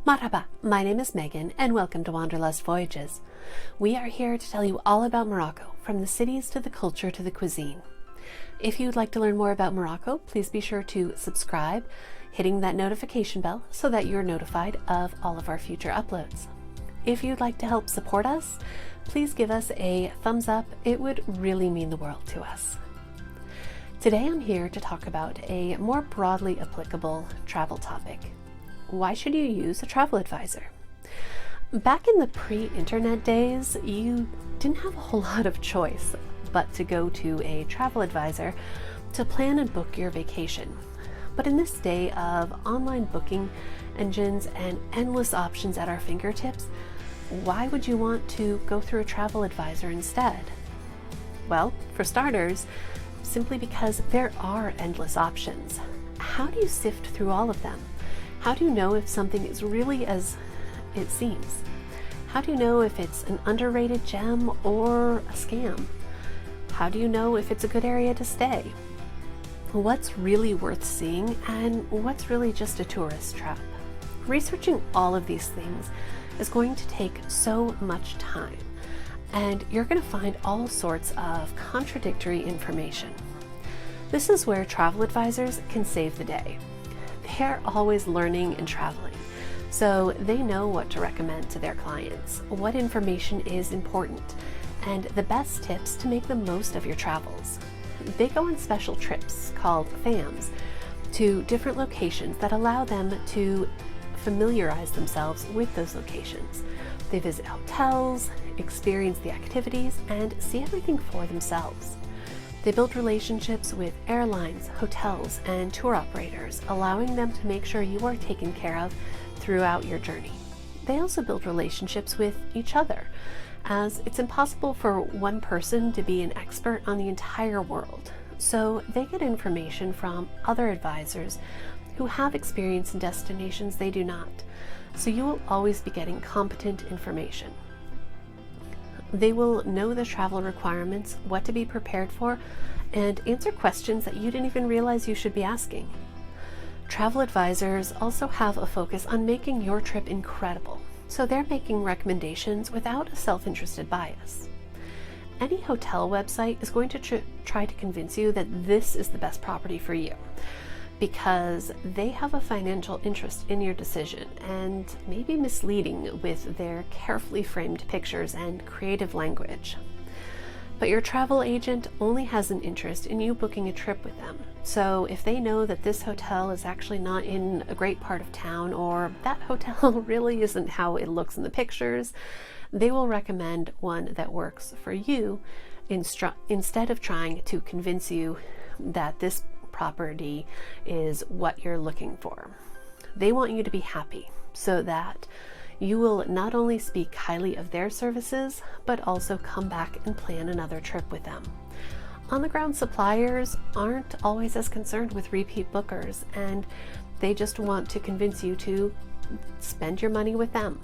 Marhaba, my name is Megan and welcome to Wanderlust Voyages. We are here to tell you all about Morocco, from the cities to the culture to the cuisine. If you'd like to learn more about Morocco, please be sure to subscribe, hitting that notification bell so that you're notified of all of our future uploads. If you'd like to help support us, please give us a thumbs up. It would really mean the world to us. Today I'm here to talk about a more broadly applicable travel topic. Why should you use a travel advisor? Back in the pre-internet days, you didn't have a whole lot of choice but to go to a travel advisor to plan and book your vacation. But in this day of online booking engines and endless options at our fingertips, why would you want to go through a travel advisor instead? Well, for starters, simply because there are endless options. How do you sift through all of them? How do you know if something is really as it seems? How do you know if it's an underrated gem or a scam? How do you know if it's a good area to stay? What's really worth seeing and what's really just a tourist trap? Researching all of these things is going to take so much time, and you're going to find all sorts of contradictory information. This is where travel advisors can save the day. They're always learning and traveling, so they know what to recommend to their clients, what information is important, and the best tips to make the most of your travels. They go on special trips called FAMs to different locations that allow them to familiarize themselves with those locations. They visit hotels, experience the activities, and see everything for themselves. They build relationships with airlines, hotels, and tour operators, allowing them to make sure you are taken care of throughout your journey. They also build relationships with each other, as it's impossible for one person to be an expert on the entire world. So they get information from other advisors who have experience in destinations they do not. So you will always be getting competent information. They will know the travel requirements, what to be prepared for, and answer questions that you didn't even realize you should be asking. Travel advisors also have a focus on making your trip incredible, so they're making recommendations without a self-interested bias. Any hotel website is going to try to convince you that this is the best property for you, because they have a financial interest in your decision and may be misleading with their carefully framed pictures and creative language. But your travel agent only has an interest in you booking a trip with them. So if they know that this hotel is actually not in a great part of town, or that hotel really isn't how it looks in the pictures, they will recommend one that works for you instead of trying to convince you that this property is what you're looking for. They want you to be happy so that you will not only speak highly of their services, but also come back and plan another trip with them. On-the-ground suppliers aren't always as concerned with repeat bookers, and they just want to convince you to spend your money with them.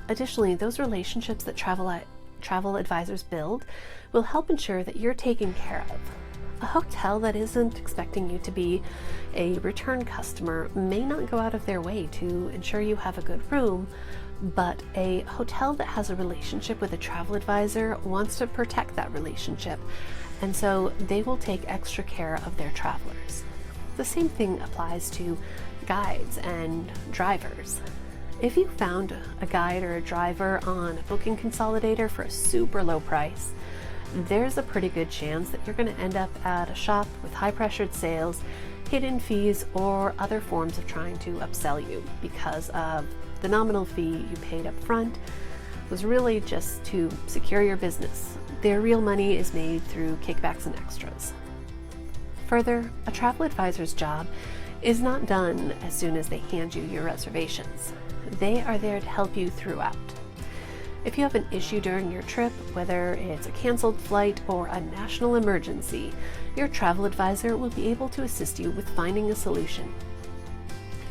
Additionally, those relationships that travel advisors build will help ensure that you're taken care of. A hotel that isn't expecting you to be a return customer may not go out of their way to ensure you have a good room, but a hotel that has a relationship with a travel advisor wants to protect that relationship, and so they will take extra care of their travelers. The same thing applies to guides and drivers. If you found a guide or a driver on a booking consolidator for a super low price, there's a pretty good chance that you're going to end up at a shop with high-pressured sales, hidden fees, or other forms of trying to upsell you, because of the nominal fee you paid up front was really just to secure your business. Their real money is made through kickbacks and extras. Further, a travel advisor's job is not done as soon as they hand you your reservations. They are there to help you throughout. If you have an issue during your trip, whether it's a canceled flight or a national emergency, your travel advisor will be able to assist you with finding a solution.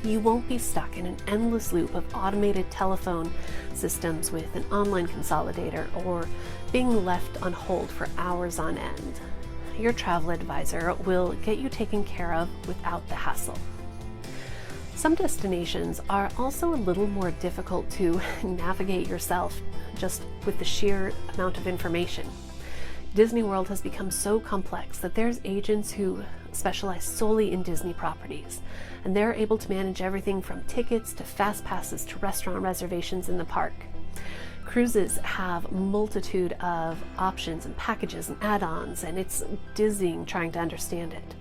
You won't be stuck in an endless loop of automated telephone systems with an online consolidator, or being left on hold for hours on end. Your travel advisor will get you taken care of without the hassle. Some destinations are also a little more difficult to navigate yourself, just with the sheer amount of information. Disney World has become so complex that there's agents who specialize solely in Disney properties, and they're able to manage everything from tickets to fast passes to restaurant reservations in the park. Cruises have multitude of options and packages and add-ons, and it's dizzying trying to understand it.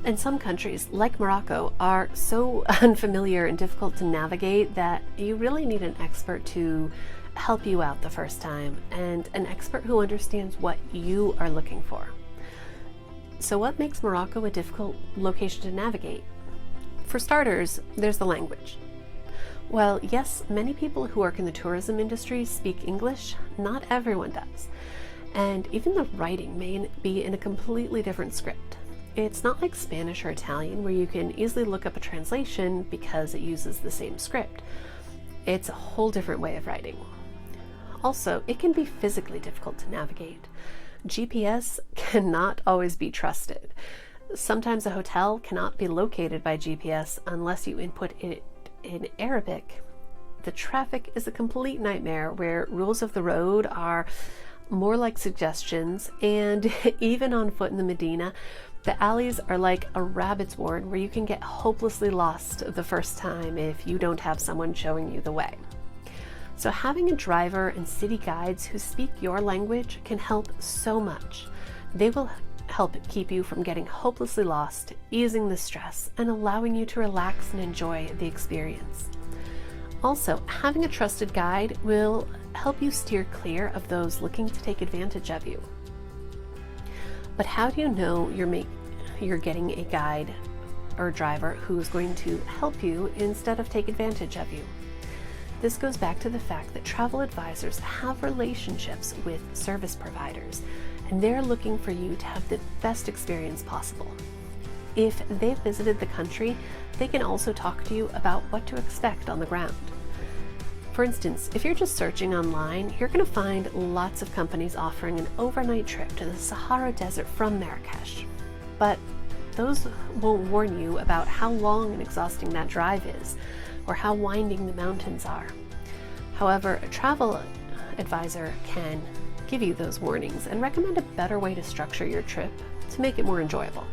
And some countries, like Morocco, are so unfamiliar and difficult to navigate that you really need an expert to help you out the first time, and an expert who understands what you are looking for. So what makes Morocco a difficult location to navigate? For starters, there's the language. Well, yes, many people who work in the tourism industry speak English, not everyone does. And even the writing may be in a completely different script. It's not like Spanish or Italian where you can easily look up a translation because it uses the same script. It's a whole different way of writing. Also, it can be physically difficult to navigate. GPS cannot always be trusted. Sometimes a hotel cannot be located by GPS unless you input it in Arabic. The traffic is a complete nightmare where rules of the road are more like suggestions, and even on foot in the Medina, the alleys are like a rabbit's warren where you can get hopelessly lost the first time if you don't have someone showing you the way. So having a driver and city guides who speak your language can help so much. They will help keep you from getting hopelessly lost, easing the stress, and allowing you to relax and enjoy the experience. Also, having a trusted guide will help you steer clear of those looking to take advantage of you. But how do you know you're getting a guide or driver who's going to help you instead of take advantage of you? This goes back to the fact that travel advisors have relationships with service providers, and they're looking for you to have the best experience possible. If they've visited the country, they can also talk to you about what to expect on the ground. For instance, if you're just searching online, you're going to find lots of companies offering an overnight trip to the Sahara Desert from Marrakesh. But those won't warn you about how long and exhausting that drive is, or how winding the mountains are. However, a travel advisor can give you those warnings and recommend a better way to structure your trip to make it more enjoyable.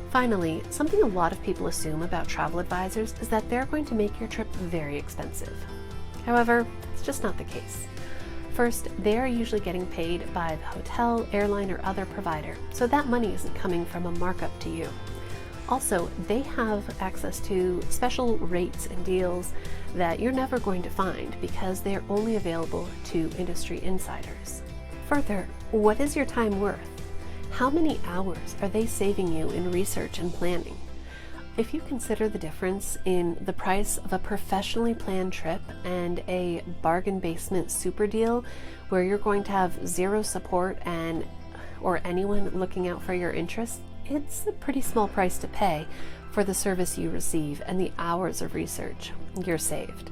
Finally, something a lot of people assume about travel advisors is that they're going to make your trip very expensive. However, it's just not the case. First, they are usually getting paid by the hotel, airline, or other provider, so that money isn't coming from a markup to you. Also, they have access to special rates and deals that you're never going to find because they're only available to industry insiders. Further, what is your time worth? How many hours are they saving you in research and planning? If you consider the difference in the price of a professionally planned trip and a bargain basement super deal where you're going to have zero support or anyone looking out for your interests, it's a pretty small price to pay for the service you receive and the hours of research you're saved.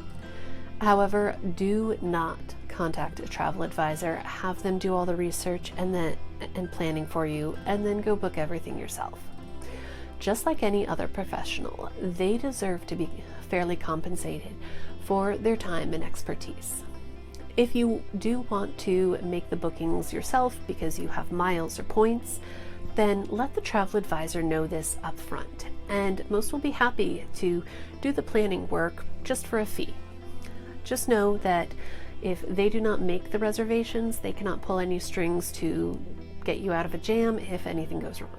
However, do not contact a travel advisor, have them do all the research and planning for you, and then go book everything yourself. Just like any other professional, they deserve to be fairly compensated for their time and expertise. If you do want to make the bookings yourself because you have miles or points, then let the travel advisor know this up front, and most will be happy to do the planning work just for a fee. Just know that if they do not make the reservations, they cannot pull any strings to get you out of a jam if anything goes wrong.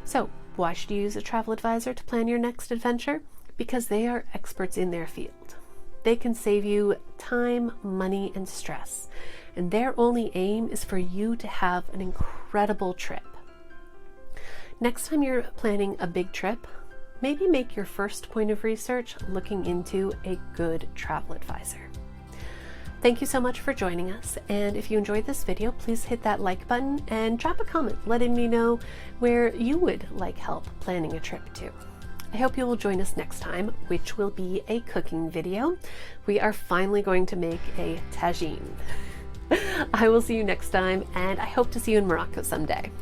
So, why should you use a travel advisor to plan your next adventure? Because they are experts in their field. They can save you time, money, and stress, and their only aim is for you to have an incredible trip. Next time you're planning a big trip, maybe make your first point of research looking into a good travel advisor. Thank you so much for joining us, and if you enjoyed this video, please hit that like button and drop a comment letting me know where you would like help planning a trip to. I hope you will join us next time, which will be a cooking video. We are finally going to make a tagine. I will see you next time, and I hope to see you in Morocco someday.